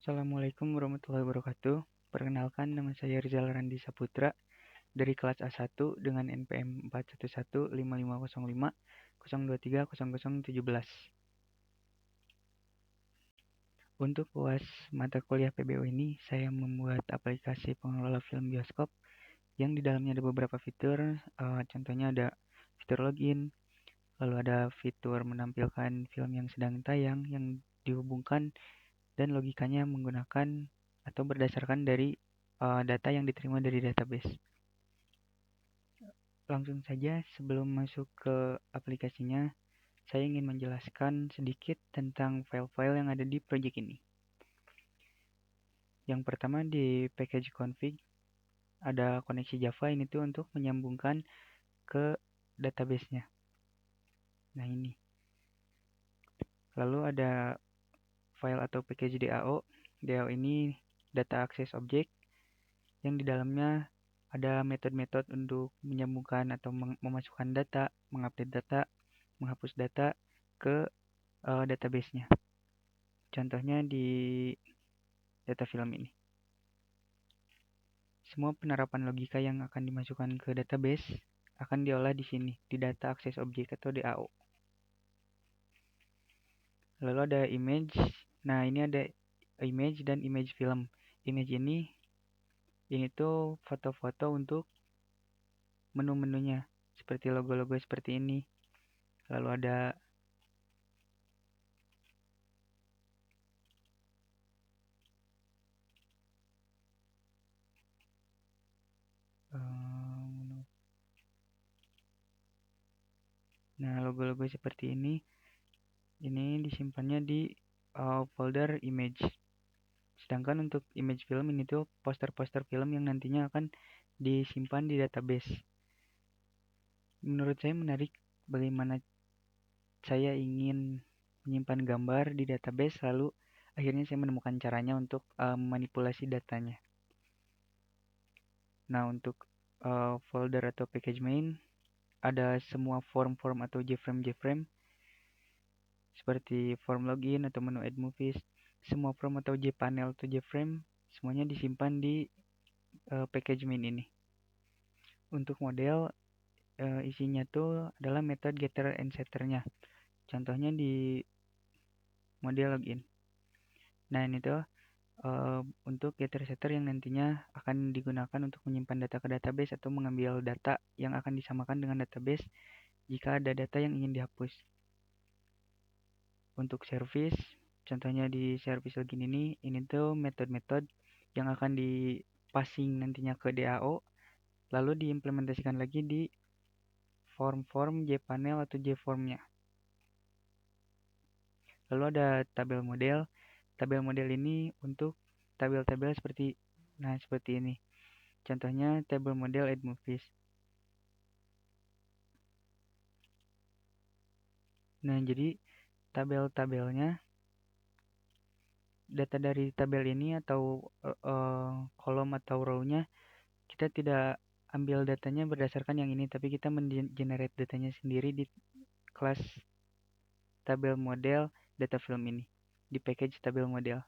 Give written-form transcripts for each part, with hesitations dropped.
Assalamualaikum warahmatullahi wabarakatuh. Perkenalkan, nama saya Rizal Randi Saputra dari kelas A1 dengan NPM 411550502300017. Untuk UAS mata kuliah PBO ini, saya membuat aplikasi pengelola film bioskop yang di dalamnya ada beberapa fitur. Contohnya ada fitur login, lalu ada fitur menampilkan film yang sedang tayang yang dihubungkan dan logikanya menggunakan atau berdasarkan dari data yang diterima dari database. Langsung saja sebelum masuk ke aplikasinya, saya ingin menjelaskan sedikit tentang file-file yang ada di project ini. Yang pertama di package config ada koneksi Java, ini tuh untuk menyambungkan ke database-nya. Nah ini. Lalu ada file atau package DAO. DAO ini data access object yang di dalamnya ada metode-metode untuk menyambungkan atau memasukkan data, mengupdate data, menghapus data ke database-nya. Contohnya di data film ini. Semua penerapan logika yang akan dimasukkan ke database akan diolah di sini, di data access object atau DAO. Lalu ada image. Nah, ini ada image dan image film. Image ini tuh foto-foto untuk menu-menunya, seperti logo-logo seperti ini. Lalu ada nah, logo-logo seperti ini disimpannya di folder image. Sedangkan untuk image film ini tuh poster-poster film yang nantinya akan disimpan di database. Menurut saya menarik bagaimana saya ingin menyimpan gambar di database, lalu akhirnya saya menemukan caranya untuk memanipulasi datanya. Nah, untuk folder atau package main ada semua form-form atau JFrame seperti form login atau menu add movies. Semua form atau JPanel atau JFrame semuanya disimpan di package main ini. Untuk model isinya tuh adalah metode getter and setternya. Contohnya di model login. Nah, ini tuh untuk getter setter yang nantinya akan digunakan untuk menyimpan data ke database atau mengambil data yang akan disamakan dengan database jika ada data yang ingin dihapus. Untuk service, contohnya di service login ini tuh metode-metode yang akan di-passing nantinya ke DAO, lalu diimplementasikan lagi di form-form JPanel atau JForm-nya. Lalu ada tabel model. Tabel model ini untuk tabel-tabel seperti ini. Contohnya tabel model add movies. Nah, jadi tabel-tabelnya, data dari tabel ini atau kolom atau row-nya, kita tidak ambil datanya berdasarkan yang ini, tapi kita mengenerate datanya sendiri di kelas tabel model data film ini, di package tabel model.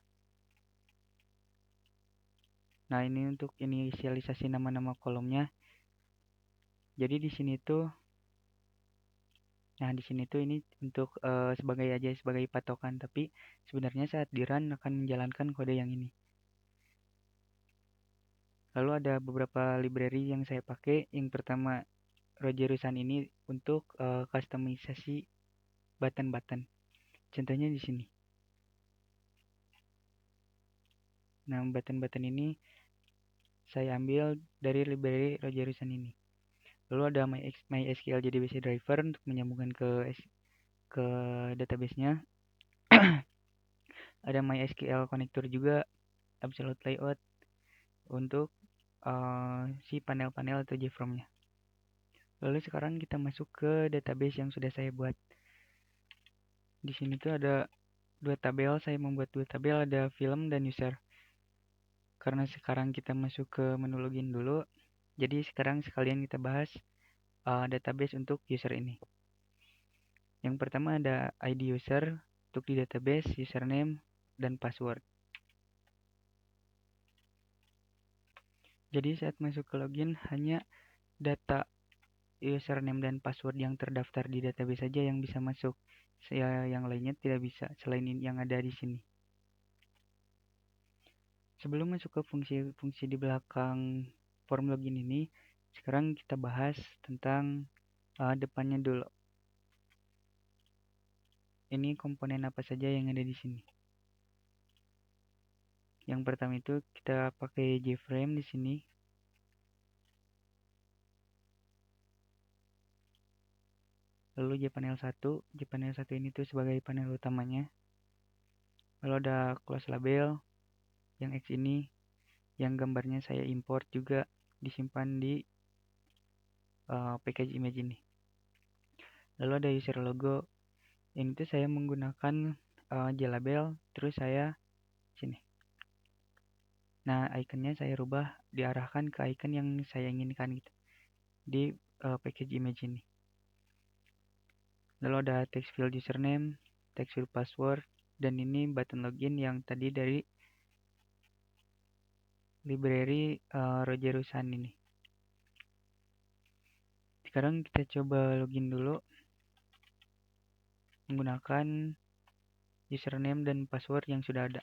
Nah, ini untuk inisialisasi nama-nama kolomnya. Jadi di sini tuh ini untuk sebagai patokan, tapi sebenarnya saat di run akan menjalankan kode yang ini. Lalu ada beberapa library yang saya pakai. Yang pertama Rogerusan ini untuk customisasi button-button. Contohnya di sini. Nah, button-button ini saya ambil dari library Rogerusan ini. Lalu ada MySQL JDBC driver untuk menyambungkan ke database-nya. Ada MySQL connector juga, absolute layout untuk si panel-panel atau JFrame-nya. Lalu sekarang kita masuk ke database yang sudah saya buat. Di sini tuh ada dua tabel, saya membuat dua tabel, ada film dan user. Karena sekarang kita masuk ke menu login dulu, jadi sekarang sekalian kita bahas database untuk user ini. Yang pertama ada ID user untuk di database, username, dan password. Jadi saat masuk ke login hanya data username dan password yang terdaftar di database saja yang bisa masuk. Yang lainnya tidak bisa selain yang ada di sini. Sebelum masuk ke fungsi-fungsi di belakang form login ini, sekarang kita bahas tentang depannya dulu. Ini komponen apa saja yang ada di sini. Yang pertama itu kita pakai JFrame di sini. Lalu JPanel 1, JPanel 1 ini tuh sebagai panel utamanya. Lalu ada close label yang X ini yang gambarnya saya import juga disimpan di package image ini. Lalu ada user logo. Ini tuh saya menggunakan JLabel, terus saya sini. Nah, ikonnya saya rubah diarahkan ke icon yang saya inginkan gitu di package image ini. Lalu ada text field username, text field password, dan ini button login yang tadi dari library Rogerusan ini. Sekarang kita coba login dulu menggunakan username dan password yang sudah ada.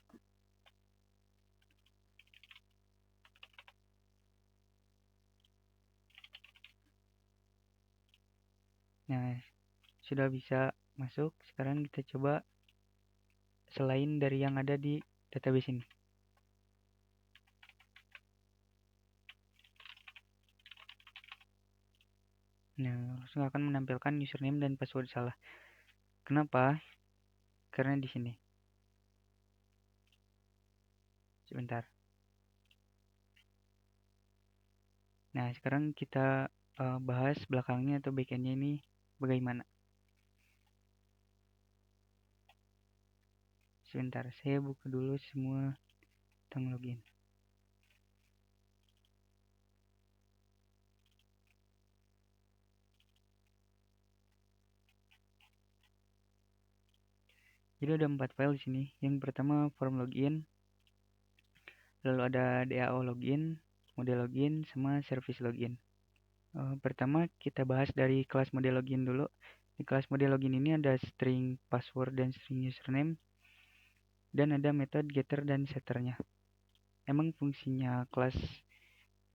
Nah, sudah bisa masuk. Sekarang kita coba selain dari yang ada di database ini. Nah, langsung akan menampilkan username dan password salah. Kenapa? Karena di sini. Sebentar. Nah, sekarang kita bahas belakangnya atau backendnya ini bagaimana. Sebentar, saya buka dulu semua tentang login. Jadi ada 4 file di sini. Yang pertama form login, lalu ada DAO login, model login, sama service login. Pertama kita bahas dari kelas model login dulu. Di kelas model login ini ada string password dan string username, dan ada metode getter dan setternya. Emang fungsinya kelas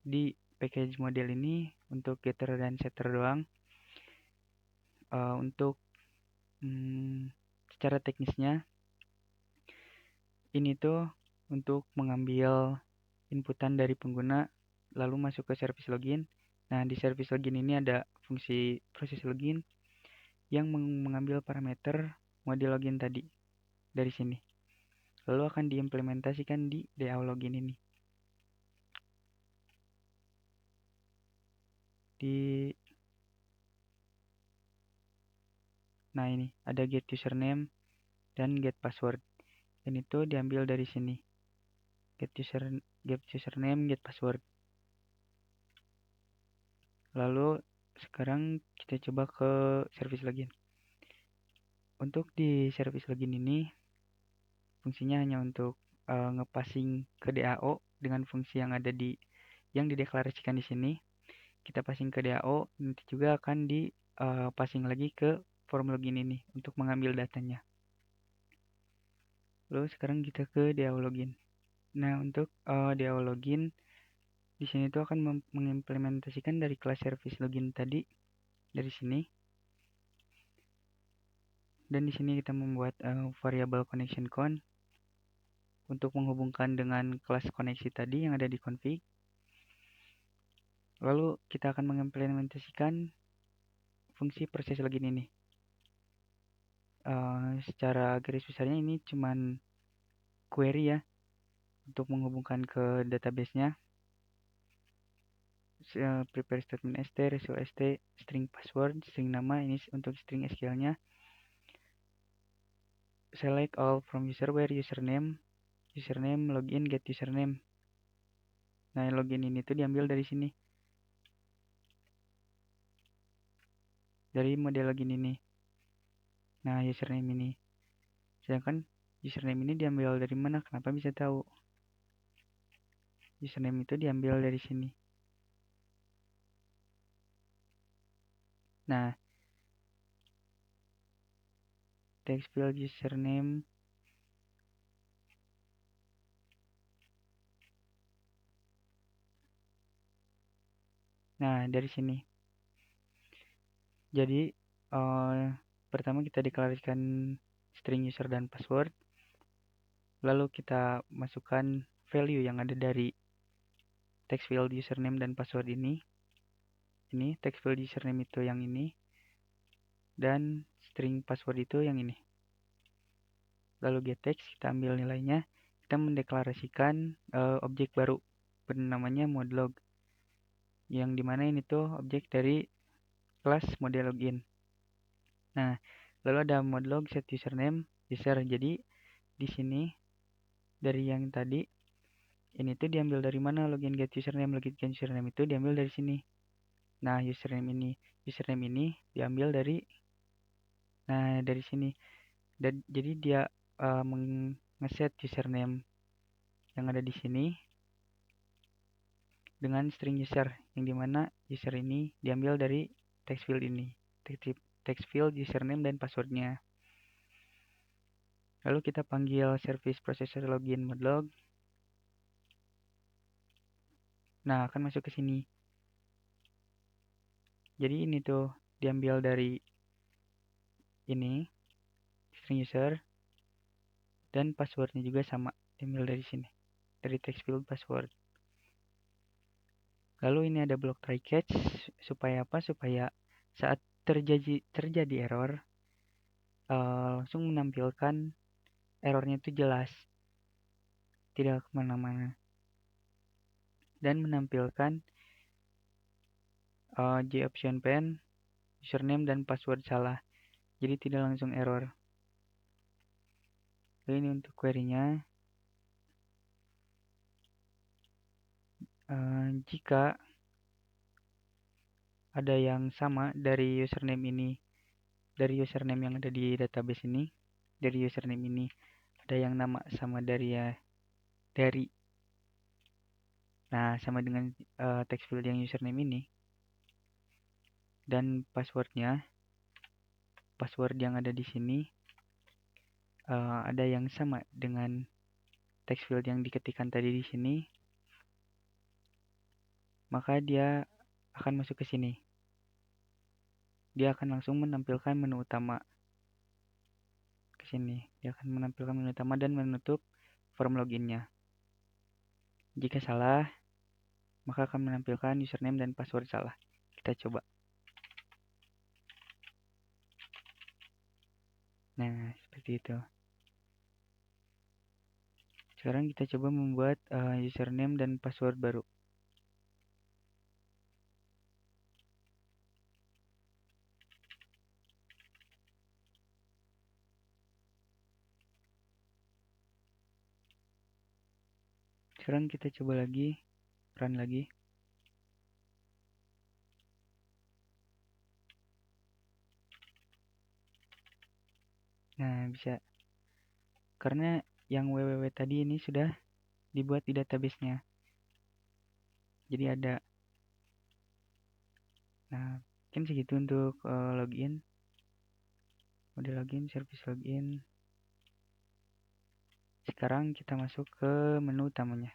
di package model ini untuk getter dan setter doang. Untuk secara teknisnya ini tuh untuk mengambil inputan dari pengguna lalu masuk ke service login. Nah, di service login ini ada fungsi proses login yang mengambil parameter model login tadi dari sini. Lalu akan diimplementasikan di DAO login ini. Nah, ini ada get username dan get password. Dan itu diambil dari sini. Get username, get password. Lalu sekarang kita coba ke service login. Untuk di service login ini fungsinya hanya untuk ngepassing ke DAO dengan fungsi yang ada di yang dideklarasikan di sini. Kita passing ke DAO, nanti juga akan di passing lagi ke form login ini untuk mengambil datanya. Lalu sekarang kita ke DAO login. Nah, untuk DAO login di sini tuh akan mengimplementasikan dari kelas service login tadi dari sini. Dan di sini kita membuat variable connection count untuk menghubungkan dengan kelas koneksi tadi yang ada di config. Lalu kita akan mengimplementasikan fungsi proses login ini. Secara garis besarnya ini cuman query ya untuk menghubungkan ke database-nya. Prepare statement st, result st, string password, string nama, ini untuk string SQL-nya. Select all from user where username, login, get username. Nah, login ini tuh diambil dari sini. Dari model login ini. Nah, username ini. Sedangkan username ini diambil dari mana? Kenapa bisa tahu? Username itu diambil dari sini. Nah, text field username nah dari sini. Jadi pertama kita deklarasikan string user dan password, lalu kita masukkan value yang ada dari text field username dan password ini. Ini text field username itu yang ini, dan string password itu yang ini. Lalu getText, kita ambil nilainya, kita mendeklarasikan objek baru bernamanya modelog, yang dimana ini tuh objek dari kelas model login. Nah, lalu ada modelog set username user. Jadi di sini dari yang tadi ini tuh diambil dari mana, login get username itu diambil dari sini. Nah, username ini diambil dari sini. Dan jadi dia ngeset username yang ada di sini dengan string user, yang dimana user ini diambil dari text field ini, text field username dan passwordnya. Lalu kita panggil service processor login modelog. Nah, akan masuk ke sini. Jadi ini tuh diambil dari ini string user, dan passwordnya juga sama, diambil dari sini, dari text field password. Lalu ini ada blok try catch, supaya apa? Supaya saat terjadi error, langsung menampilkan errornya itu jelas, tidak kemana-mana, dan menampilkan JOption pen, username dan password salah, jadi tidak langsung error. Lalu ini untuk query-nya, jika ada yang sama dari username ini, dari username yang ada di database ini, dari username ini ada yang nama sama dari sama dengan text field yang username ini, dan password yang ada di sini ada yang sama dengan text field yang diketikkan tadi di sini, maka dia akan masuk ke sini. Dia akan langsung menampilkan menu utama ke sini. Dia akan menampilkan menu utama dan menutup form loginnya. Jika salah, maka akan menampilkan username dan password salah. Kita coba. Nah, seperti itu. Sekarang kita coba membuat username dan password baru. Sekarang kita coba lagi, run lagi. Nah, bisa. Karena yang www tadi ini sudah dibuat di database-nya. Jadi ada. Nah, mungkin segitu untuk login. Model login, service login. Sekarang kita masuk ke menu utamanya.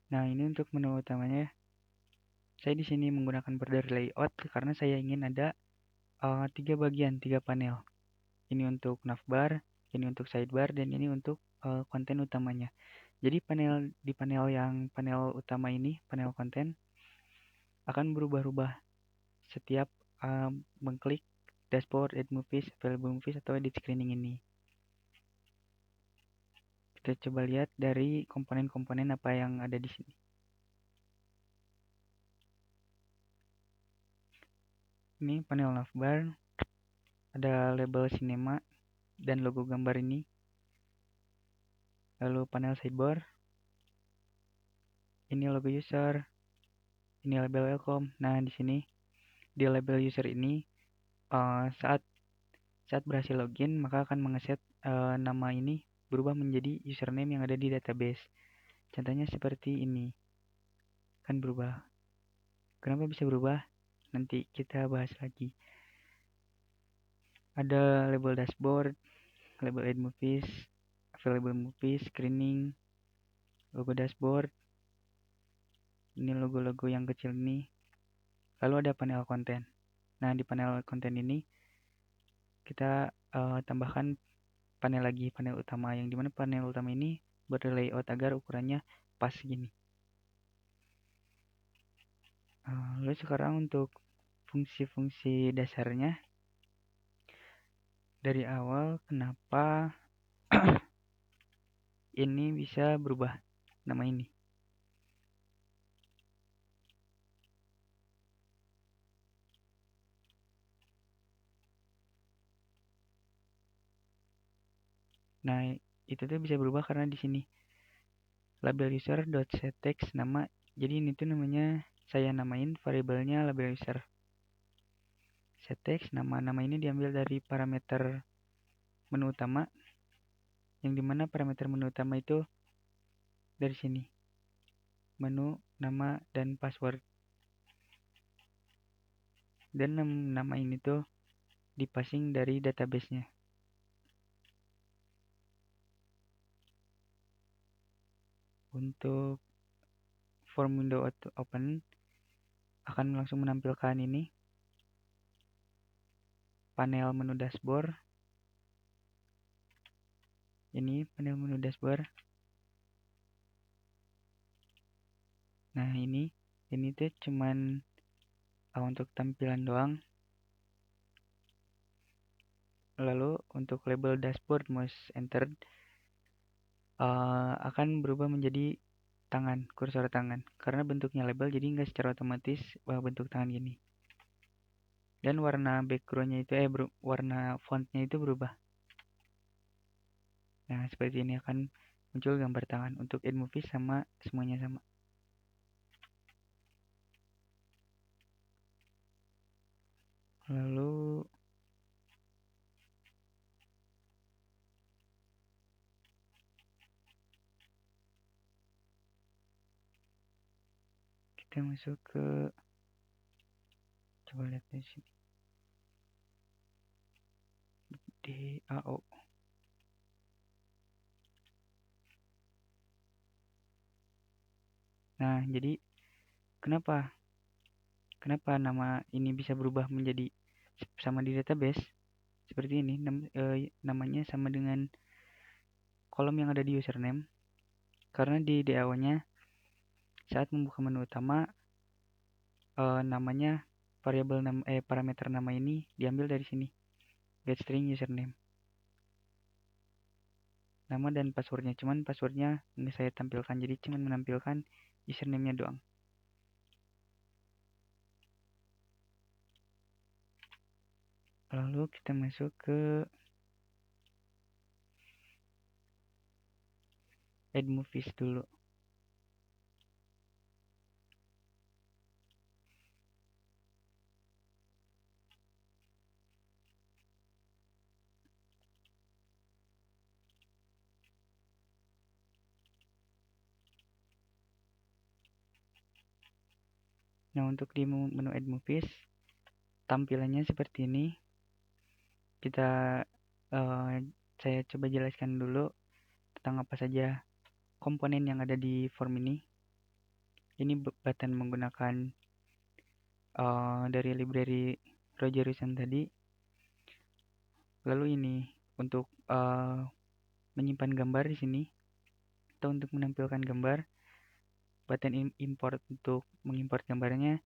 Nah, ini untuk menu utamanya. Saya di sini menggunakan border layout karena saya ingin ada 3 bagian, 3 panel. Ini untuk navbar, ini untuk sidebar, dan ini untuk konten utamanya. Jadi di panel utama ini, panel konten, akan berubah-ubah setiap mengklik dashboard, add movies, available movies, atau edit screening ini. Kita coba lihat dari komponen-komponen apa yang ada di sini. Ini panel navbar, ada label cinema dan logo gambar ini. Lalu panel sidebar, ini logo user, ini label welcome. Nah, di sini di label user ini saat berhasil login maka akan mengeset nama ini berubah menjadi username yang ada di database. Contohnya seperti ini. Kan berubah. Kenapa bisa berubah? Nanti kita bahas lagi. Ada label dashboard, label add movies, available movies, screening, logo dashboard. Ini logo-logo yang kecil ini. Lalu ada panel konten. Nah, di panel konten ini kita tambahkan panel utama, yang dimana panel utama ini berlayout agar ukurannya pas gini. Lalu sekarang untuk fungsi-fungsi dasarnya, dari awal kenapa ini bisa berubah nama ini. Nah, itu tuh bisa berubah karena di sini label user.setText nama. Jadi ini tuh namanya saya namain variabelnya label user. SetText nama ini diambil dari parameter menu utama, yang dimana parameter menu utama itu dari sini, menu, nama, dan password. Dan nama ini tuh dipassing dari database-nya. Untuk form window open akan langsung menampilkan ini panel menu dashboard. Ini panel menu dashboard. Nah, ini tuh cuman untuk tampilan doang. Lalu untuk label dashboard mouse entered akan berubah menjadi tangan, kursor tangan, karena bentuknya label jadi nggak secara otomatis bentuk tangan gini. Dan warna backgroundnya itu warna fontnya itu berubah. Nah, seperti ini akan muncul gambar tangan. Untuk add movie sama, semuanya sama. Lalu kita masuk ke, coba lihat di sini, DAO. Nah, jadi kenapa nama ini bisa berubah menjadi sama di database seperti ini, namanya sama dengan kolom yang ada di username, karena di DAO-nya saat membuka menu utama namanya variabel parameter nama ini diambil dari sini, getString username, nama dan passwordnya. Cuman passwordnya nggak saya tampilkan, jadi cuman menampilkan username-nya doang. Lalu kita masuk ke add movies dulu. Nah, untuk di menu add movies tampilannya seperti ini. Saya coba jelaskan dulu tentang apa saja komponen yang ada di form ini. Ini button menggunakan dari library Roger Wilson tadi. Lalu ini untuk menyimpan gambar di sini atau untuk menampilkan gambar, button import untuk mengimport gambarnya.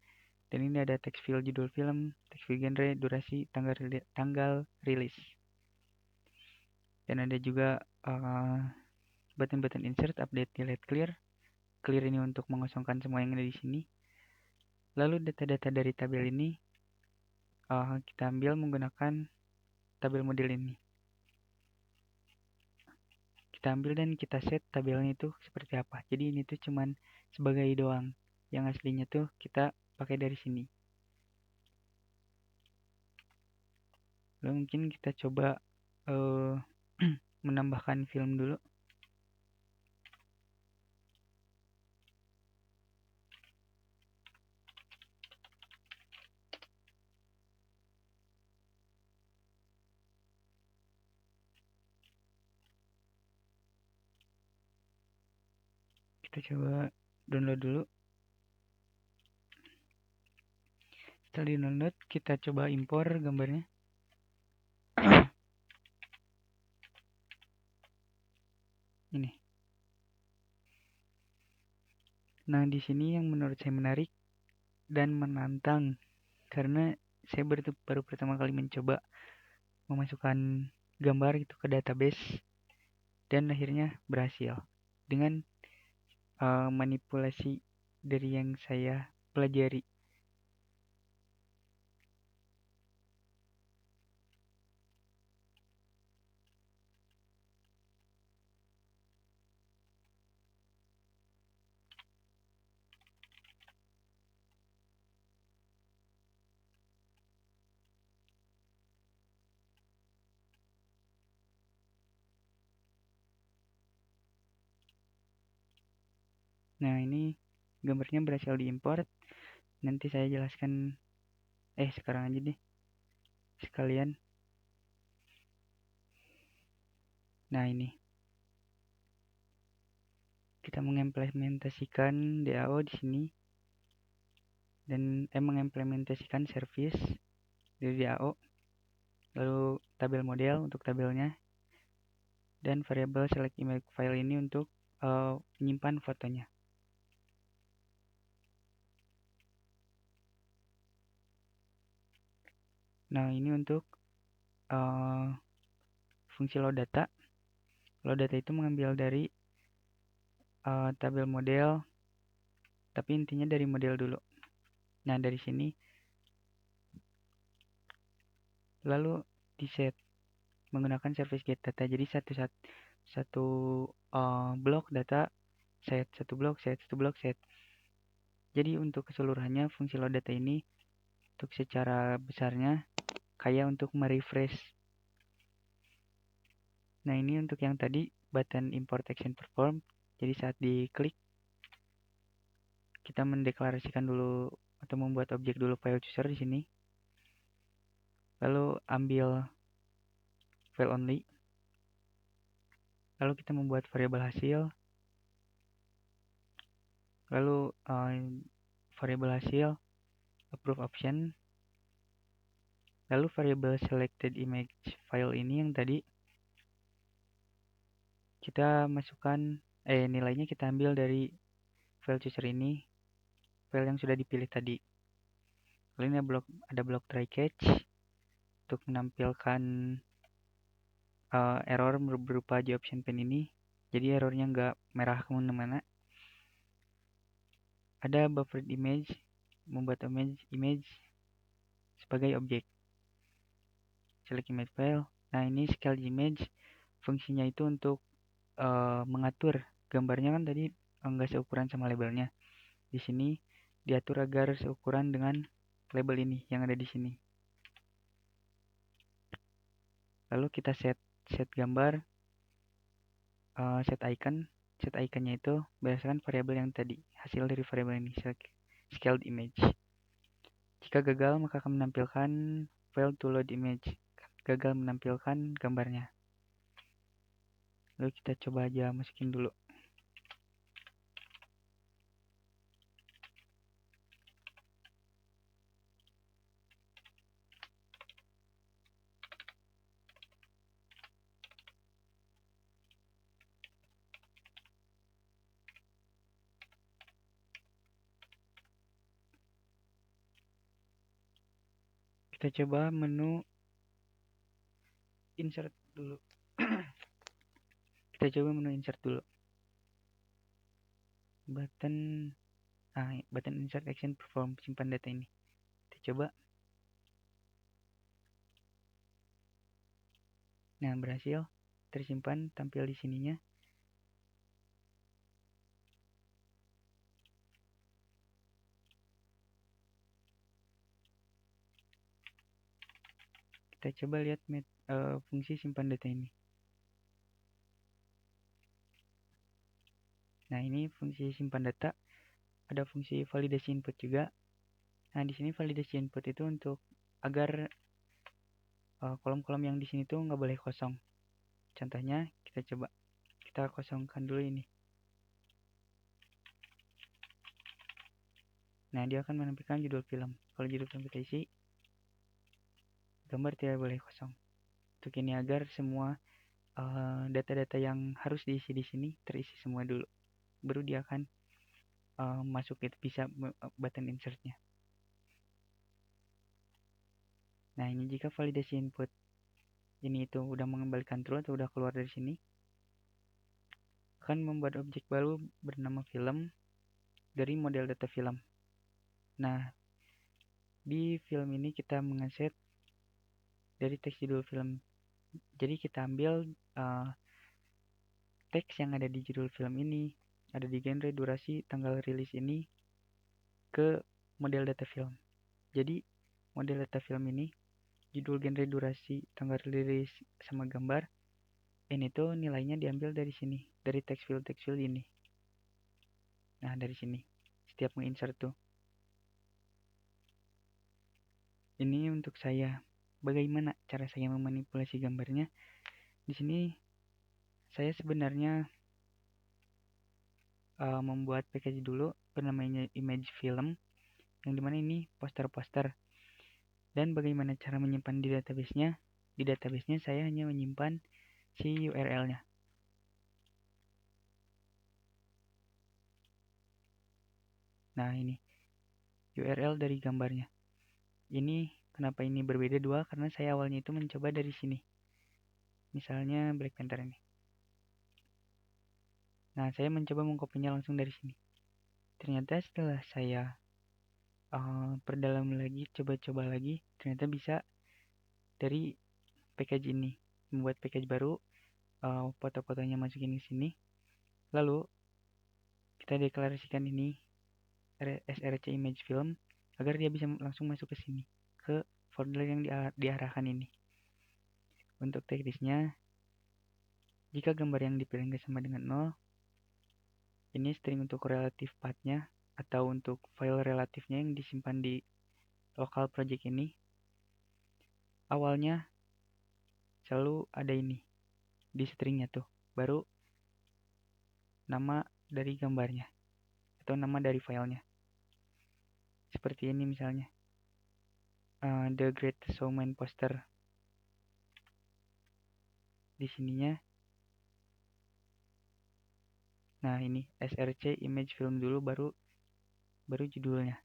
Dan ini ada text field judul film, text field genre, durasi, tanggal rilis. Dan ada juga button insert, update, delete, clear. Clear ini untuk mengosongkan semua yang ada di sini. Lalu data-data dari tabel ini kita ambil menggunakan tabel model ini. Kita ambil dan kita set tabelnya itu seperti apa. Jadi ini tuh cuman sebagai doang. Yang aslinya tuh kita pakai dari sini. Lalu mungkin kita coba menambahkan film dulu. Kita coba download dulu. Setelah di download, kita coba impor gambarnya. Ini. Nah, di sini yang menurut saya menarik dan menantang karena saya baru pertama kali mencoba memasukkan gambar itu ke database dan akhirnya berhasil dengan manipulasi dari yang saya pelajari. Nah, ini gambarnya berhasil diimport. Nanti saya jelaskan sekarang aja deh sekalian. Nah, ini kita mengimplementasikan DAO di sini dan mengimplementasikan service dari DAO, lalu tabel model untuk tabelnya, dan variabel select image file ini untuk menyimpan fotonya. Nah, ini untuk fungsi load data. Load data itu mengambil dari tabel model, tapi intinya dari model dulu. Nah, dari sini lalu di set menggunakan service get data. Jadi satu blok data set, satu blok set, satu blok set. Jadi untuk keseluruhannya fungsi load data ini untuk secara besarnya kayak untuk merefresh. Nah, ini untuk yang tadi button import action perform. Jadi saat diklik kita mendeklarasikan dulu atau membuat objek dulu file chooser di sini. Lalu ambil file only. Lalu kita membuat variabel hasil. Lalu variabel hasil approve option. Lalu variabel selected image file ini yang tadi kita masukkan nilainya kita ambil dari file chooser ini, file yang sudah dipilih tadi. Lalu ini ada blok try catch untuk menampilkan error berupa option pen ini. Jadi errornya nggak merah kemana-mana. Ada buffered image, membuat image sebagai objek. Select image file. Nah, ini scale image fungsinya itu untuk mengatur gambarnya kan tadi enggak seukuran sama labelnya. Di sini diatur agar seukuran dengan label ini yang ada di sini. Lalu kita set gambar, set icon. Set iconnya itu berdasarkan variabel yang tadi, hasil dari variabel ini, scaled image. Jika gagal maka akan menampilkan failed to load image, gagal menampilkan gambarnya. Lalu kita coba aja masukin dulu. Kita coba menu insert dulu. Kita coba menu insert dulu. Button insert action perform, simpan data ini. Kita coba. Nah, berhasil tersimpan tampil di sininya. Kita coba lihat fungsi simpan data ini. Nah, ini fungsi simpan data. Ada fungsi validasi input juga. Nah, di sini validasi input itu untuk agar kolom-kolom yang di sini tuh nggak boleh kosong. Contohnya kita kosongkan dulu ini. Nah, dia akan menampilkan judul film. Kalau judul film kita isi, gambar tidak boleh kosong. Untuk ini agar semua data-data yang harus diisi di sini terisi semua dulu. Baru dia akan masuk, itu bisa button insertnya. Nah, ini jika validasi input ini itu udah mengembalikan true atau udah keluar dari sini, akan membuat objek baru bernama film dari model data film. Nah, di film ini kita mengaset dari teks judul film. Jadi kita ambil teks yang ada di judul film ini, ada di genre, durasi, tanggal rilis ini ke model data film. Jadi model data film ini, judul, genre, durasi, tanggal rilis, sama gambar, ini tuh nilainya diambil dari sini, dari text field ini. Nah, dari sini setiap menginsert tuh. Ini untuk saya. Bagaimana cara saya memanipulasi gambarnya? Di sini saya sebenarnya membuat package dulu bernamanya image film, yang dimana ini poster-poster. Dan bagaimana cara menyimpan di database-nya? Di database-nya saya hanya menyimpan si URL-nya. Nah, ini URL dari gambarnya. Ini kenapa ini berbeda dua? Karena saya awalnya itu mencoba dari sini. Misalnya Black Panther ini. Nah, saya mencoba mengkopinya langsung dari sini. Ternyata setelah saya perdalam lagi, coba-coba lagi, ternyata bisa dari package ini. Membuat package baru, foto-fotonya masukin ke sini. Lalu kita deklarasikan ini src image film agar dia bisa langsung masuk ke sini, ke folder yang diarahkan ini. Untuk teknisnya, jika gambar yang dipilih sama dengan 0, ini string untuk relative path-nya atau untuk file relatifnya yang disimpan di local project ini. Awalnya selalu ada ini di stringnya tuh, baru nama dari gambarnya atau nama dari filenya. Seperti ini misalnya, The Great Showman poster. Di sininya, nah ini src image film dulu, baru judulnya.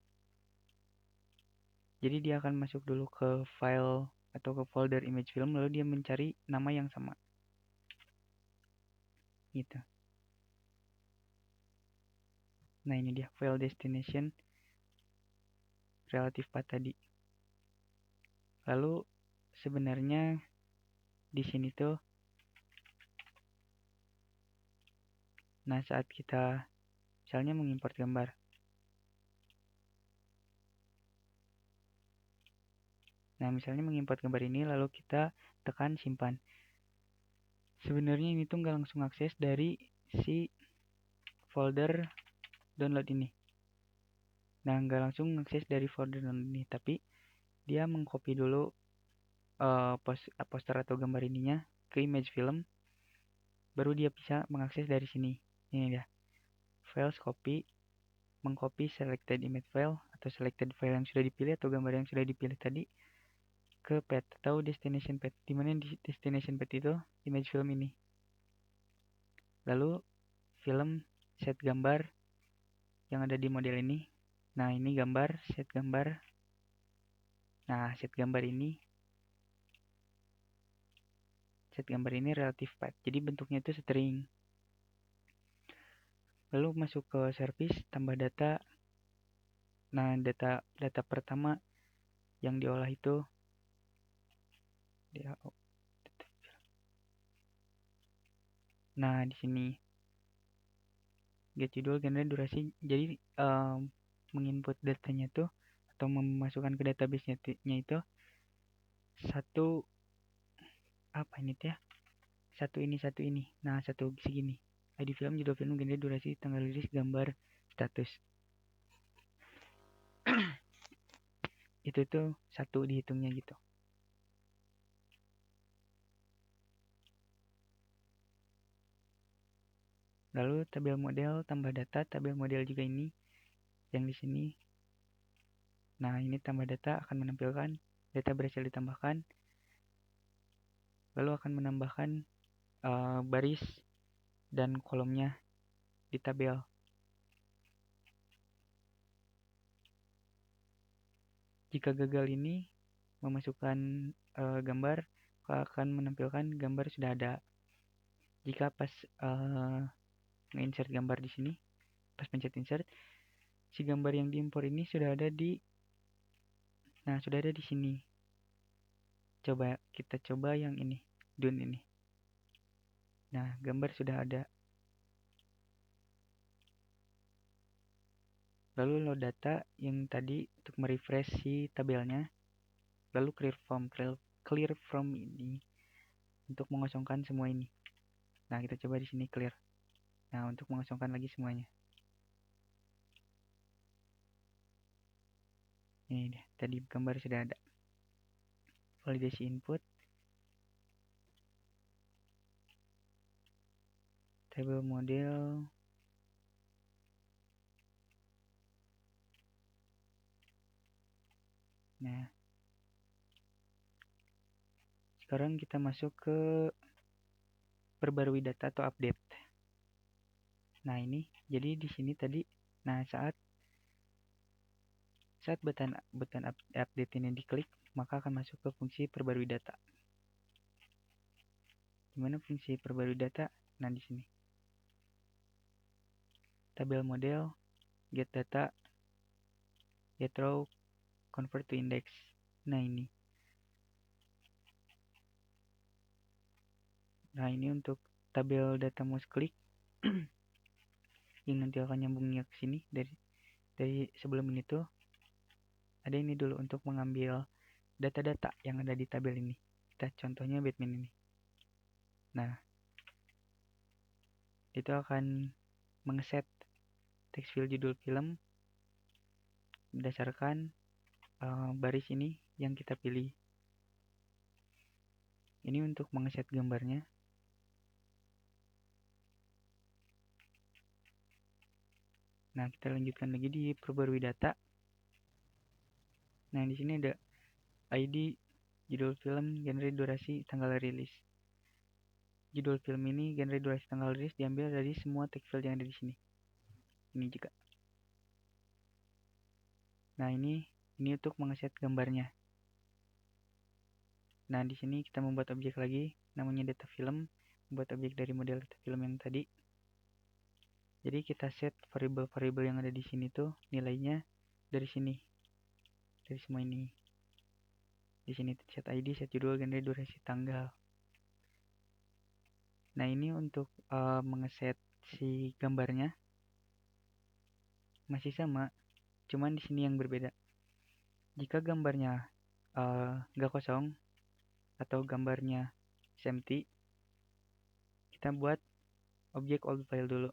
Jadi dia akan masuk dulu ke file atau ke folder image film, lalu dia mencari nama yang sama. Gitu. Nah, ini dia file destination relative path tadi. Lalu sebenarnya di sini tuh, nah saat kita misalnya mengimport gambar, nah misalnya mengimport gambar ini lalu kita tekan simpan. Sebenarnya ini tuh nggak langsung akses dari si folder download ini. Nah, nggak langsung akses dari folder download ini, tapi dia mengcopy dulu poster atau gambar ininya ke image film, baru dia bisa mengakses dari sini. Ini dia, files copy, mengcopy selected image file atau selected file yang sudah dipilih atau gambar yang sudah dipilih tadi ke path atau destination path, dimana di destination path itu image film ini. Lalu film set gambar yang ada di model ini. Nah, ini gambar, set gambar. Nah, set gambar ini relative path. Jadi bentuknya itu string. Lalu masuk ke service, tambah data. Nah, data pertama yang diolah itu Nah, di sini get judul, genre, durasi. Jadi menginput datanya tuh atau memasukkan ke database-nya itu satu apa ini ya? Satu ini. Nah, satu segini. ID film, judul film, genre, durasi, tanggal rilis, gambar, status. Itu tuh satu dihitungnya gitu. Lalu tabel model, tambah data, tabel model juga ini yang di sini. Nah, ini tambah data akan menampilkan data berhasil ditambahkan, lalu akan menambahkan baris dan kolomnya di tabel. Jika gagal ini memasukkan gambar, akan menampilkan gambar sudah ada. Jika pas nge-insert gambar di sini, pas pencet insert, si gambar yang diimpor ini sudah ada di sini. Kita coba yang ini, Dune ini. Nah, gambar sudah ada. Lalu load data yang tadi untuk merefresh si tabelnya. Lalu clear from ini untuk mengosongkan semua ini. Nah, kita coba di sini clear. Nah, untuk mengosongkan lagi semuanya. Ini deh, tadi gambar sudah ada. Validasi input. Tabel model. Nah, sekarang kita masuk ke perbarui data atau update. Nah, ini jadi di sini tadi, nah saat button update ini diklik, maka akan masuk ke fungsi perbarui data. Gimana fungsi perbarui data? Nah, di sini. Tabel model, get data, get row, convert to index. Nah, ini. Nah, ini untuk tabel data mouse click yang nanti akan nyambungnya ke sini dari sebelum ini tuh ada ini dulu untuk mengambil data-data yang ada di tabel ini. Kita contohnya Batman ini. Nah, itu akan mengeset text field judul film berdasarkan baris ini yang kita pilih. Ini untuk mengeset gambarnya. Nah, kita lanjutkan lagi di perbarui data. Nah, di sini ada ID, judul film, genre, durasi, tanggal rilis. Judul film ini, genre, durasi, tanggal rilis diambil dari semua text field yang ada di sini. Ini juga. Nah, ini untuk mengeset gambarnya. Nah, di sini kita membuat objek lagi, namanya data film, membuat objek dari model data film yang tadi. Jadi kita set variabel-variabel yang ada di sini tuh nilainya dari sini, dari semua ini. Di sini set ID, set judul, genre, durasi, tanggal. Nah, ini untuk mengeset si gambarnya masih sama, cuman di sini yang berbeda. Jika gambarnya nggak kosong atau gambarnya empty, kita buat objek old file dulu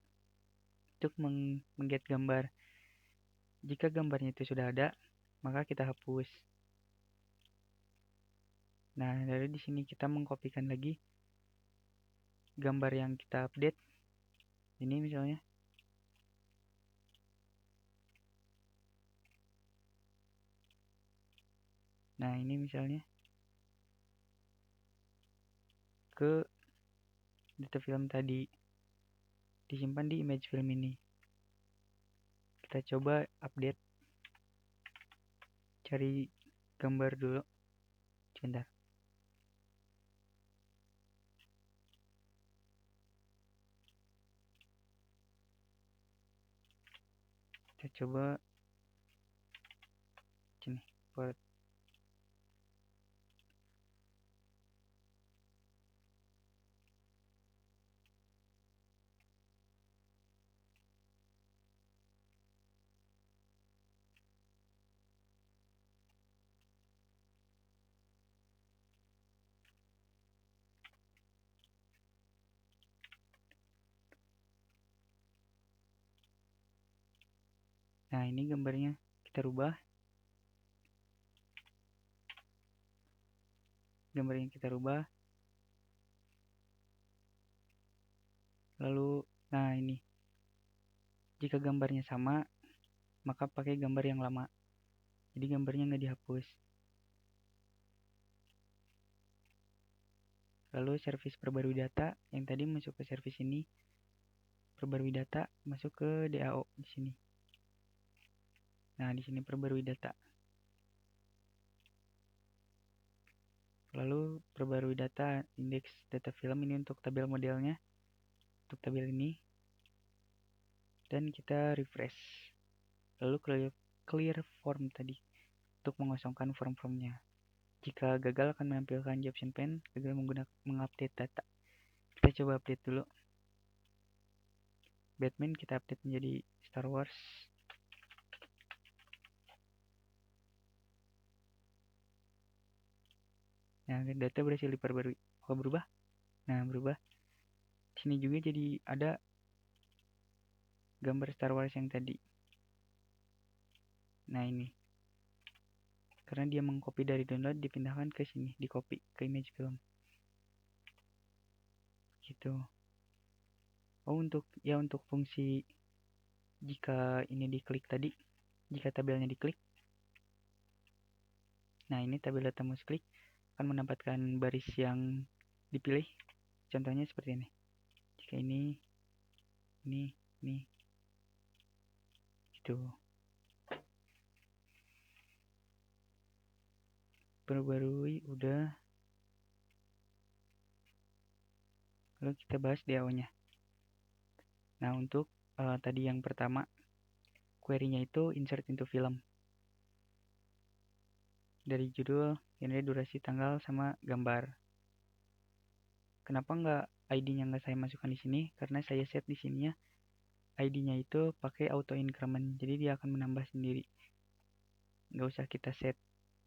untuk mengget gambar. Jika gambarnya itu sudah ada, maka kita hapus. Nah, dari di sini kita mengkopikan lagi gambar yang kita update. Ini misalnya. Nah, ini misalnya ke data film tadi, disimpan di image film ini. Kita coba update, cari gambar dulu. Sebentar. Kita coba sini buat Nah, ini gambarnya kita rubah. Gambarnya kita rubah. Lalu, nah ini. Jika gambarnya sama, maka pakai gambar yang lama. Jadi gambarnya nggak dihapus. Lalu service perbarui data yang tadi masuk ke service ini, perbarui data masuk ke DAO di sini. Nah, di sini perbarui data. Lalu perbarui data indeks data film ini untuk tabel modelnya, untuk tabel ini. Dan kita refresh. Lalu clear form tadi untuk mengosongkan form-formnya. Jika gagal akan menampilkan Jobson Pen, gagal mengupdate data. Kita coba update dulu. Batman kita update menjadi Star Wars. Nah, data berhasil diperbarui. Apa berubah? Nah, berubah. Di sini juga jadi ada gambar Star Wars yang tadi. Nah, ini. Karena dia mengcopy dari download, dipindahkan ke sini, di copy ke image film. Gitu. Oh, untuk fungsi jika ini diklik tadi, jika tabelnya diklik. Nah, ini tabel data mouse klik akan mendapatkan baris yang dipilih. Contohnya seperti ini. Jika ini, gitu. Perbarui udah. Lalu kita bahas DAO-nya. Nah, untuk tadi yang pertama, query-nya itu insert into film. Dari judul, genre, durasi, tanggal, sama gambar. Kenapa nggak ID-nya nggak saya masukkan di sini? Karena saya set di sininya ID-nya itu pakai auto increment, jadi dia akan menambah sendiri. Nggak usah kita set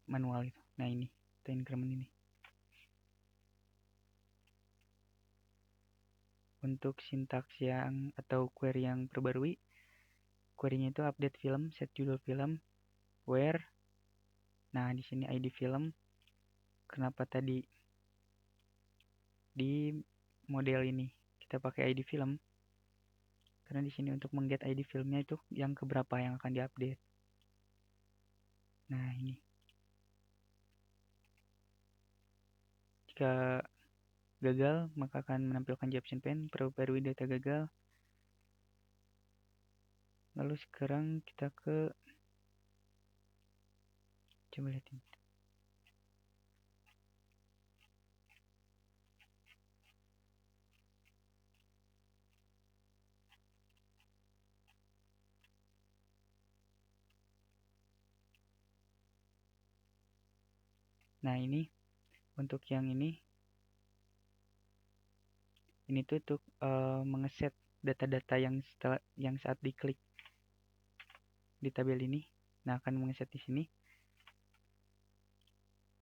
manual itu. Nah, ini auto increment ini. Untuk sintaks yang atau query yang perbarui, query-nya itu update film, set judul film, where. Nah, di sini ID film. Kenapa tadi di model ini kita pakai ID film? Karena di sini untuk mengget ID filmnya itu yang keberapa yang akan diupdate. Nah, ini. Jika gagal, maka akan menampilkan Jobson Pen, perbarui data gagal. Lalu sekarang kita ke coba lihat ini. Nah, ini untuk yang ini tuh untuk mengeset data-data yang saat diklik di tabel ini. Nah, akan mengeset di sini.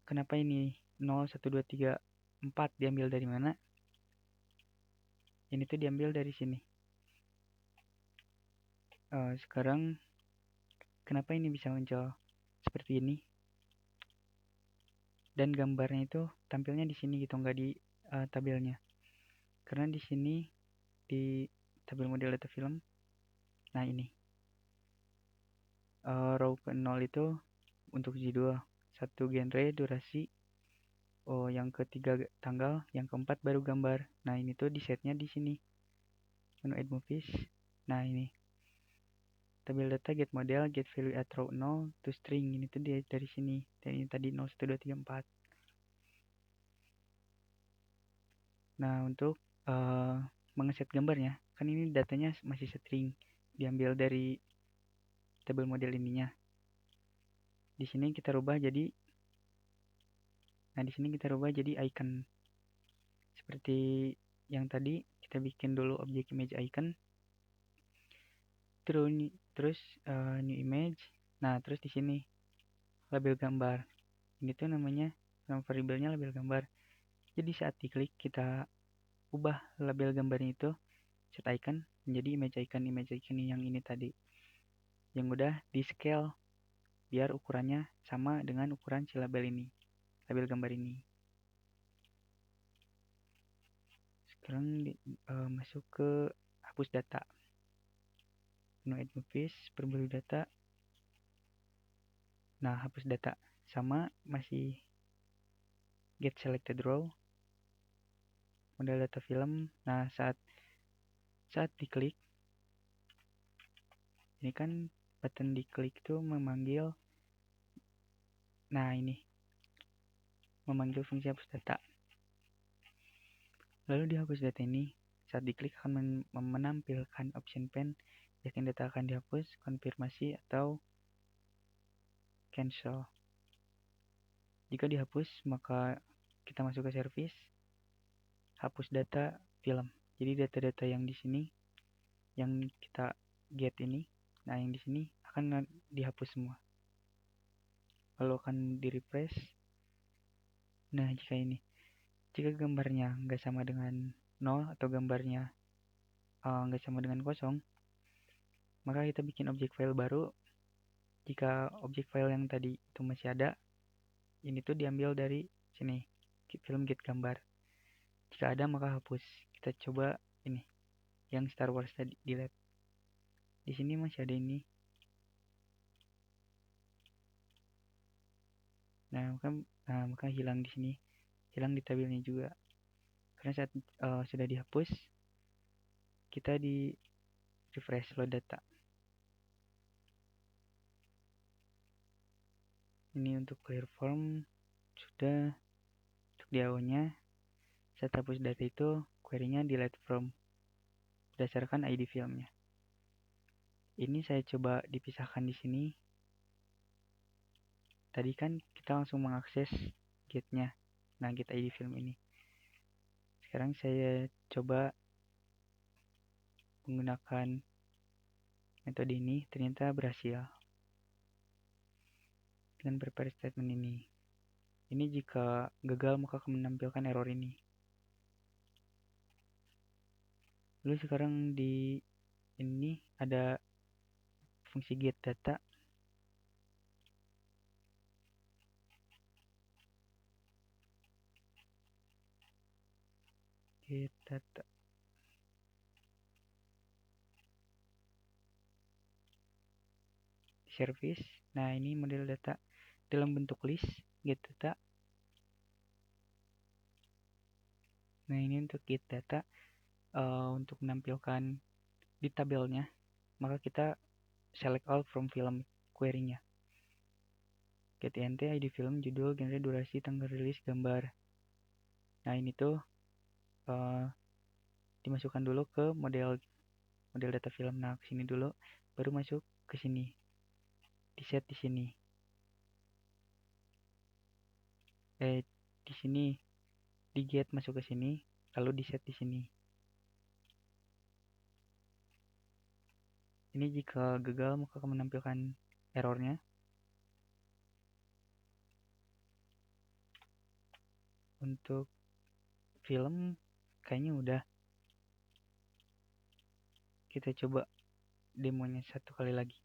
Kenapa ini 0, 1, 2, 3, 4 diambil dari mana? Ini tuh diambil dari sini. Sekarang kenapa ini bisa muncul seperti ini? Dan gambarnya itu tampilnya di sini gitu, nggak di tabelnya. Karena di sini di tabel model data film. Nah, ini row ke 0 itu untuk judul, 1 genre, durasi, yang ketiga tanggal, yang keempat baru gambar. Nah, ini tuh di setnya di sini. Menu add movies. Nah, ini tabel data get model get value at row 0 to string, ini tuh dari sini. Dan ini tadi 0, 1, 2, 3, 4. Nah, untuk mengeset gambarnya, kan ini datanya masih string, diambil dari tabel model ininya. Di sini kita rubah jadi, nah di sini kita rubah jadi icon. Seperti yang tadi, kita bikin dulu objek image icon. Terus new image. Nah, terus di sini label gambar. Ini tuh namanya variabelnya label gambar. Jadi saat diklik kita ubah label gambarnya itu set icon menjadi image icon yang ini tadi. yang udah di scale biar ukurannya sama dengan ukuran si label ini, label gambar ini. Sekarang masuk ke hapus data. No add movies, perbarui data. Nah, hapus data sama masih get selected row, model data film. Nah, saat diklik, ini kan button diklik itu memanggil, nah ini memanggil fungsi hapus data. Lalu di hapus data ini, saat diklik akan menampilkan option pane, yakin data akan dihapus, konfirmasi, atau cancel. Jika dihapus, maka kita masuk ke service, hapus data film. Jadi data-data yang di sini, yang kita get ini, nah yang di sini akan dihapus semua. Lalu akan di refresh. Nah, jika gambarnya nggak sama dengan 0 atau gambarnya nggak sama dengan kosong, maka kita bikin objek file baru. Jika objek file yang tadi itu masih ada, ini tuh diambil dari sini, film get gambar. Jika ada maka hapus. Kita coba ini, yang Star Wars tadi, delete. Di sini masih ada ini. Nah, maka hilang di sini, hilang di tabelnya juga. Karena saat sudah dihapus, kita di refresh load data. Ini untuk clear form sudah. Untuk DAO-nya, saat hapus data itu query-nya delete from berdasarkan ID filmnya. Ini saya coba dipisahkan di sini. Tadi kan kita langsung mengakses get-nya. Nah, get ID film ini. Sekarang saya coba menggunakan metode ini, ternyata berhasil. Dengan prepare statement ini. Ini jika gagal maka akan menampilkan error ini. Lalu sekarang di ini ada fungsi get data. Get data. Service. Nah, ini model data dalam bentuk list, get data. Nah, ini untuk get data, untuk menampilkan di tabelnya, maka kita select all from film query-nya. Get int, ID film, judul, genre, durasi, tanggal rilis, gambar. Nah, ini tuh dimasukkan dulu ke model data film. Nah, ke sini dulu, baru masuk ke sini. Di set di sini. Di sini di get masuk ke sini, lalu di set di sini. Ini jika gagal maka akan menampilkan errornya. Untuk film kayaknya udah. Kita coba demonya satu kali lagi.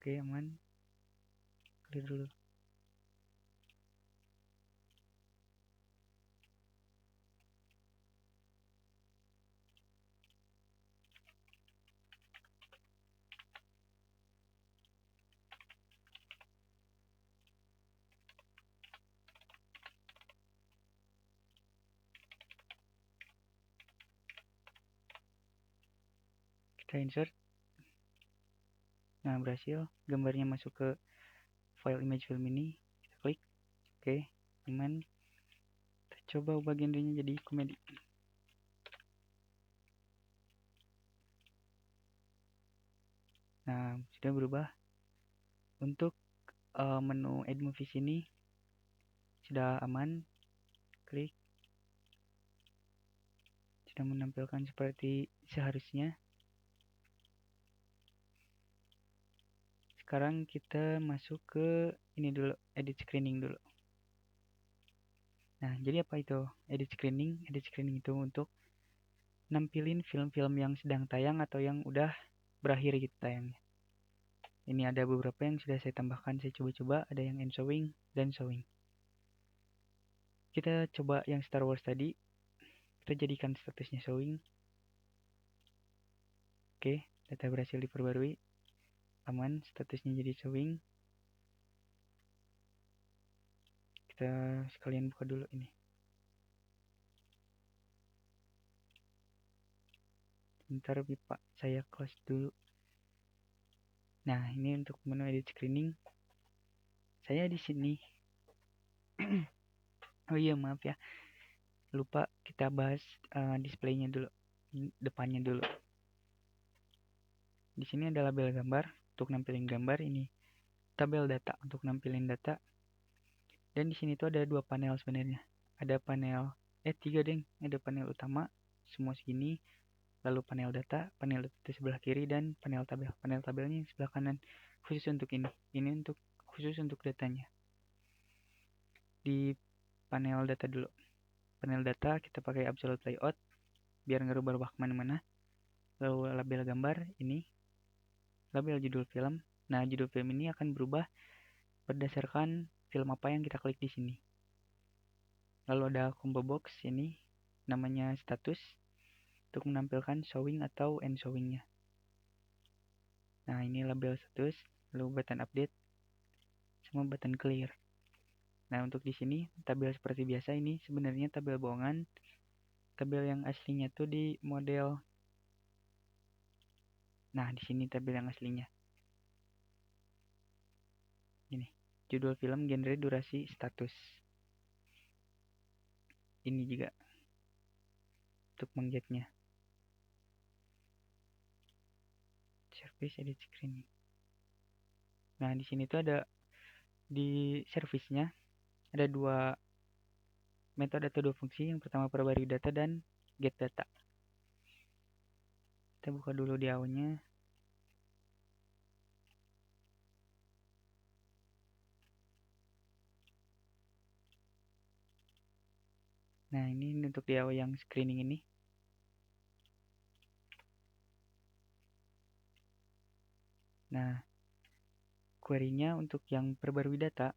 Oke, aman. Clear dulu. Kita insert. Nah, berhasil. Gambarnya masuk ke file image film ini. Kita klik. Oke, aman. Kita coba ubah genrenya jadi komedi. Nah, sudah berubah. Untuk menu add movies ini sudah aman. Klik. Sudah menampilkan seperti seharusnya. sekarang kita masuk ke ini dulu, edit screening dulu. Nah, jadi apa itu edit screening? Edit screening itu untuk nampilin film-film yang sedang tayang atau yang udah berakhir gitu tayangnya. Ini ada beberapa yang sudah saya tambahkan, saya coba-coba, ada yang end showing dan showing. Kita coba yang Star Wars tadi, kita jadikan statusnya showing. Oke, data berhasil diperbarui, aman, statusnya jadi showing. Kita sekalian buka dulu ini. Bentar Pak, saya close dulu. Nah, ini untuk menu edit screening. Saya di sini. Oh iya, maaf ya. Lupa kita bahas displaynya dulu. Depannya dulu. Di sini ada label gambar untuk nampilin gambar, ini tabel data untuk nampilin data. Dan di sini tuh ada dua panel sebenarnya. Ada panel tiga deng. Ada panel utama semua segini, lalu panel data di sebelah kiri, dan panel tabel. Panel tabelnya di sebelah kanan. Khusus untuk ini. Ini untuk khusus untuk datanya. Di panel data dulu. Panel data kita pakai absolute layout biar ngerubah kemana-mana. Lalu label gambar ini, label judul film. Nah, judul film ini akan berubah berdasarkan film apa yang kita klik di sini. Lalu ada combo box ini, namanya status untuk menampilkan showing atau end showingnya. Nah, ini label status, lalu button update sama button clear. Nah, untuk di sini tabel seperti biasa, ini sebenarnya tabel bohongan. Tabel yang aslinya tuh di model. Nah, di sini tabel yang aslinya. Ini, judul film, genre, durasi, status. Ini juga untuk menggetnya. Service edit screen. Nah, di sini tuh ada di service-nya ada dua metode atau dua fungsi. Yang pertama perbarui data dan get data. Kita buka dulu di awalnya. Nah, ini untuk di awal yang screening ini. Nah, query-nya untuk yang perbarui data.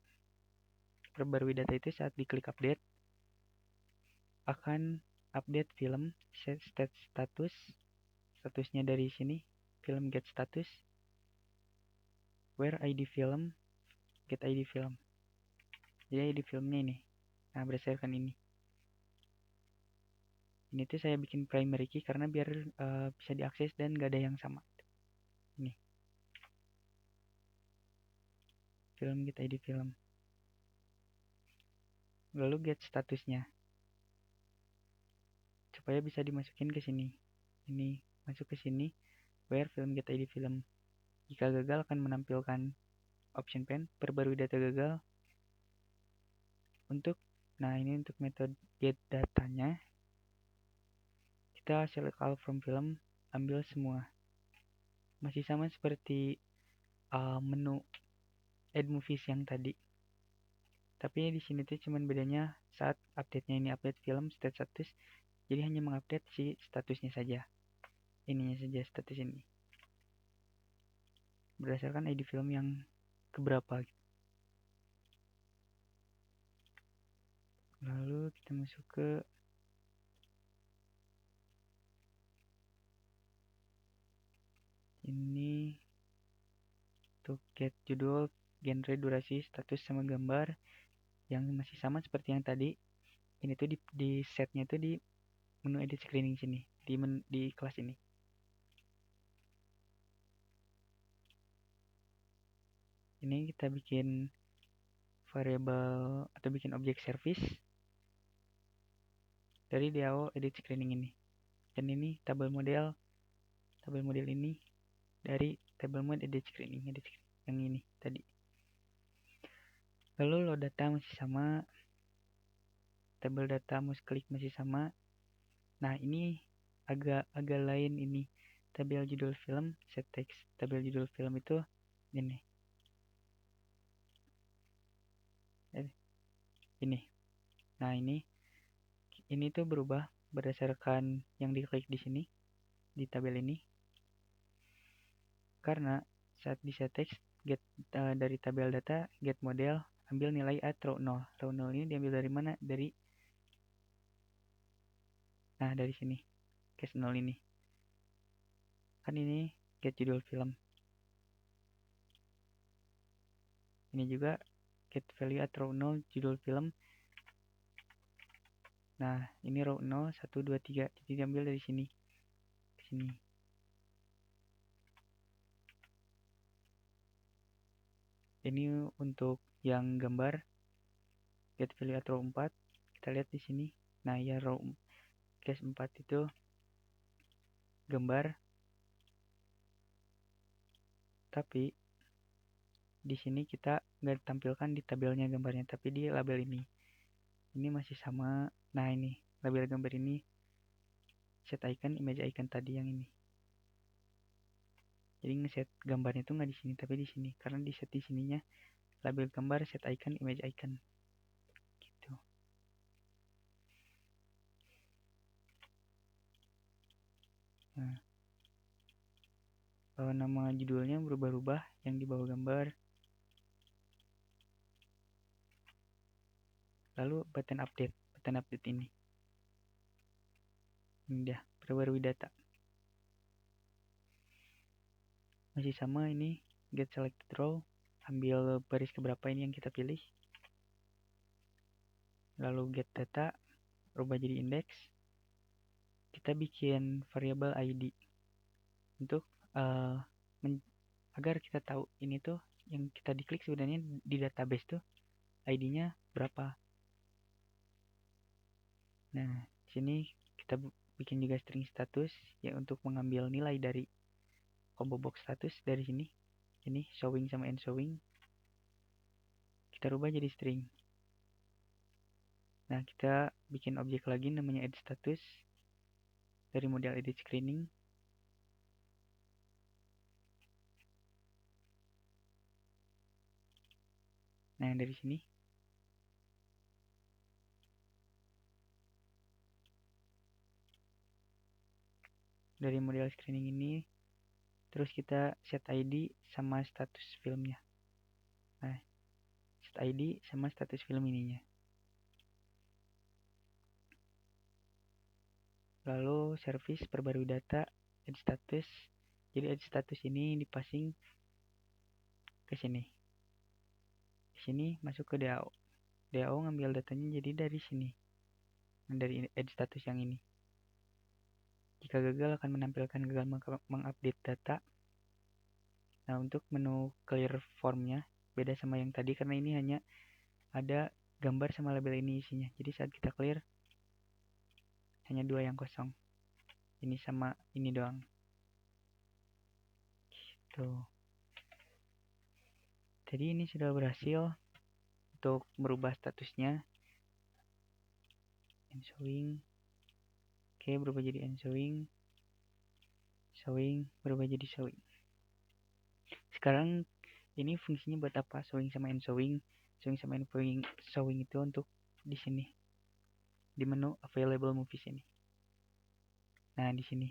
Perbarui data itu saat diklik update akan update film statusnya dari sini, film get status, where ID film, get ID film. Jadi ID filmnya ini. Nah, berdasarkan ini. Ini tuh saya bikin primary key karena biar bisa diakses dan gak ada yang sama. Ini. Film get ID film. Lalu get statusnya. Supaya bisa dimasukin ke sini. Ini masuk ke sini. Where film get ID film. Jika gagal akan menampilkan option pen, perbarui data gagal. Nah, ini untuk metode get datanya. Kita select all from film, ambil semua. Masih sama seperti menu add movies yang tadi. Tapi di sini tuh cuman bedanya saat update-nya ini update film status, jadi hanya mengupdate si statusnya saja. Ininya saja status ini. Berdasarkan ID film yang keberapa. Lalu kita masuk ke ini untuk get judul, genre, durasi, status sama gambar yang masih sama seperti yang tadi. Ini tuh di setnya tuh di menu edit screening sini, di kelas ini. Ini kita bikin variable atau bikin objek service dari DAO edit screening ini. Dan ini tabel model ini dari table mode edit screening yang ini tadi. Lalu load data masih sama, tabel data mouse klik masih sama. Nah, ini agak lain ini. Tabel judul film, set text. Tabel judul film itu ini. ini. Nah, ini tuh berubah berdasarkan yang diklik di sini di tabel ini, karena saat bisa teks get dari tabel data get model ambil nilai at row 0. Row 0 ini diambil dari mana? Dari sini. Case 0 ini. Kan ini get judul film. Ini juga get value at row 0 judul film. Nah, ini row 0 1 2 3. Jadi diambil dari sini ke sini. Ini untuk yang gambar get value at row 4. Kita lihat di sini. Nah, ya row case 4 itu gambar, tapi di sini kita nggak tampilkan di tabelnya gambarnya, tapi di label ini masih sama. Nah, ini label gambar ini set icon image icon tadi yang ini. Jadi ngeset gambarnya itu nggak di sini tapi di sini, karena di set di sininya label gambar set icon image icon gitu. Nah, nama judulnya berubah-ubah yang di bawah gambar. Lalu button update ini dia perbarui data masih sama. Ini get selected row, ambil baris keberapa ini yang kita pilih, lalu get data rubah jadi index. Kita bikin variabel id untuk agar kita tahu ini tuh yang kita diklik sebenarnya di database tuh ID-nya berapa. Nah, sini kita bikin juga string status ya untuk mengambil nilai dari combo box status dari sini. Ini showing sama end showing. Kita rubah jadi string. Nah, kita bikin objek lagi namanya edit status dari model edit screening. Nah, yang dari sini dari model screening ini, terus kita set ID sama status filmnya. Nah, set ID sama status film ininya. Lalu service perbarui data edit status. Jadi edit status ini dipasing ke sini. Di sini masuk ke DAO. DAO ngambil datanya jadi dari sini. Dari edit status yang ini. Jika gagal akan menampilkan gagal mengupdate data. Nah, untuk menu clear formnya beda sama yang tadi karena ini hanya ada gambar sama label ini isinya. Jadi saat kita clear hanya 2 yang kosong. Ini sama ini doang. Gitu. Jadi ini sudah berhasil untuk merubah statusnya. End showing. Oke, berubah jadi end showing. Showing berubah jadi showing. Sekarang ini fungsinya buat apa? Showing sama end showing. Showing sama end showing itu untuk di sini. Di menu available movies ini. Nah, di sini.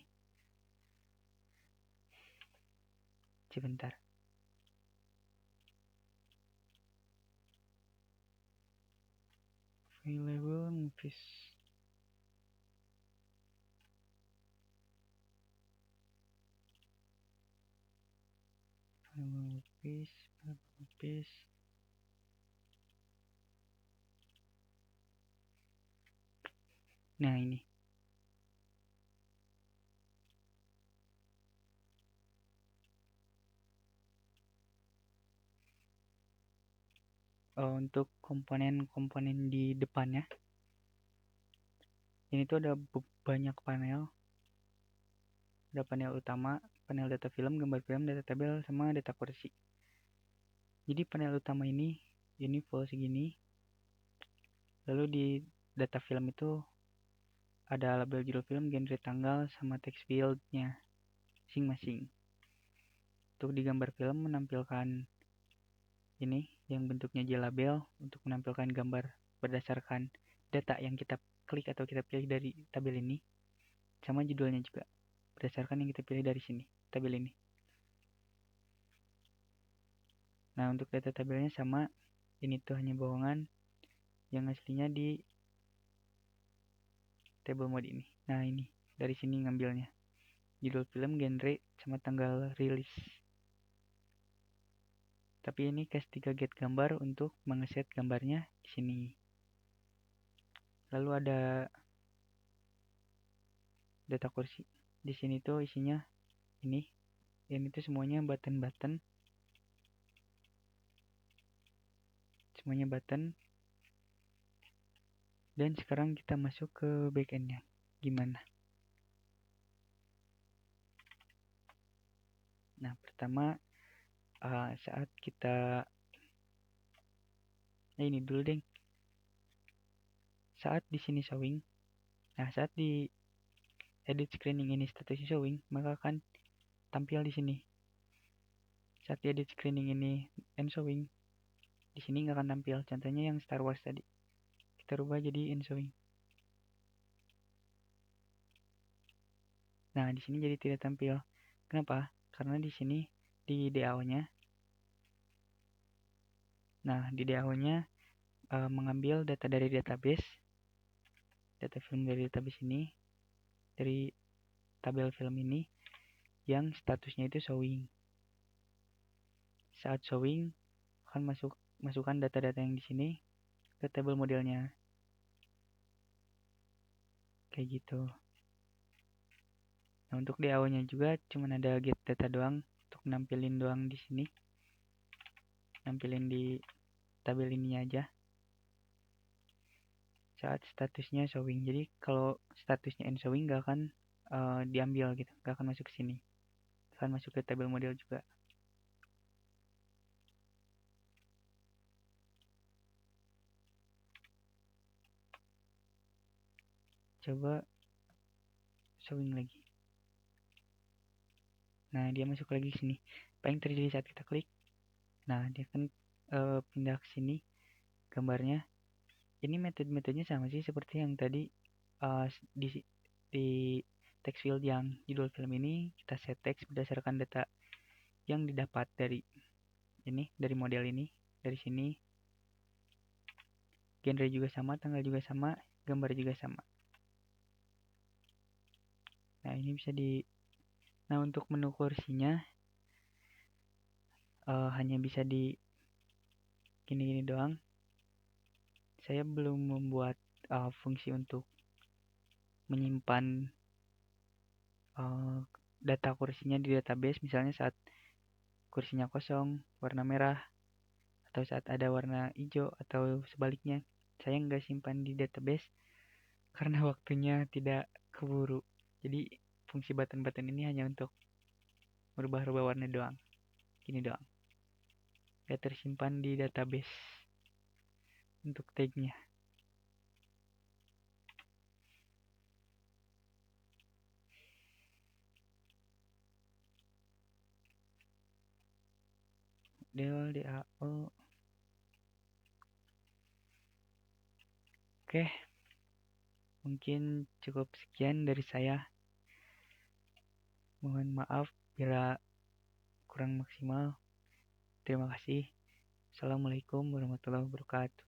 Sebentar. Available movies. Movies. Nah, ini. Untuk komponen-komponen di depannya. Ini tuh ada banyak panel. Ada panel utama, panel data film, gambar film, data tabel, sama data kursi. Jadi panel utama ini full segini. Lalu di data film itu ada label judul film, genre tanggal, sama text fieldnya masing-masing. Untuk di gambar film menampilkan ini yang bentuknya JLabel untuk menampilkan gambar berdasarkan data yang kita klik atau kita pilih dari tabel ini, sama judulnya juga berdasarkan yang kita pilih dari sini, tabel ini. Nah, untuk data tabelnya sama, ini tuh hanya bohongan, yang aslinya di table mode ini. Nah, ini dari sini ngambilnya. Judul film, genre, sama tanggal rilis. Tapi ini cast 3 get gambar untuk mengeset gambarnya di sini. Lalu ada data kursi. Di sini tuh isinya ini. Ini tuh semuanya button-button. Semuanya button. Dan sekarang kita masuk ke backendnya. Gimana? Nah, pertama saat kita ini dulu deh. Saat di sini showing. Nah, saat di edit screening ini statusnya showing, maka akan tampil di sini. Saat di edit screening ini end showing, di sini nggak akan tampil. Contohnya yang Star Wars tadi. Kita rubah jadi end showing. Nah, di sini jadi tidak tampil. Kenapa? Karena di sini di DAO-nya. Nah, di DAO-nya mengambil data dari database, data film dari database ini, dari tabel film ini, yang statusnya itu showing. Saat showing akan masukkan data-data yang di sini ke tabel modelnya. Kayak gitu. Nah, untuk DAO-nya juga cuma ada get data doang untuk nampilin doang di sini. Nampilin di tabel ini aja. Saat statusnya showing. Jadi kalau statusnya end showing gak akan diambil gitu, gak akan masuk ke sini. Akan masuk ke tabel model juga. Coba showing lagi. Nah, dia masuk lagi ke sini. Apa yang terjadi saat kita klik? Nah, dia akan pindah ke sini gambarnya. Ini metode-metodenya sama sih seperti yang tadi di text field yang judul film ini kita set text berdasarkan data yang didapat dari ini, dari model ini, dari sini. Genre juga sama, tanggal juga sama, gambar juga sama. Nah, ini bisa di Nah, untuk menu kursinya hanya bisa di gini-gini doang. Saya belum membuat fungsi untuk menyimpan data kursinya di database, misalnya saat kursinya kosong warna merah atau saat ada warna hijau atau sebaliknya. Saya nggak simpan di database karena waktunya tidak keburu. Jadi fungsi button-button ini hanya untuk merubah-rubah warna doang, gini doang. Gak tersimpan di database untuk tagnya. Del DAO. Oke, mungkin cukup sekian dari saya. Mohon maaf bila kurang maksimal. Terima kasih. Assalamualaikum warahmatullahi wabarakatuh.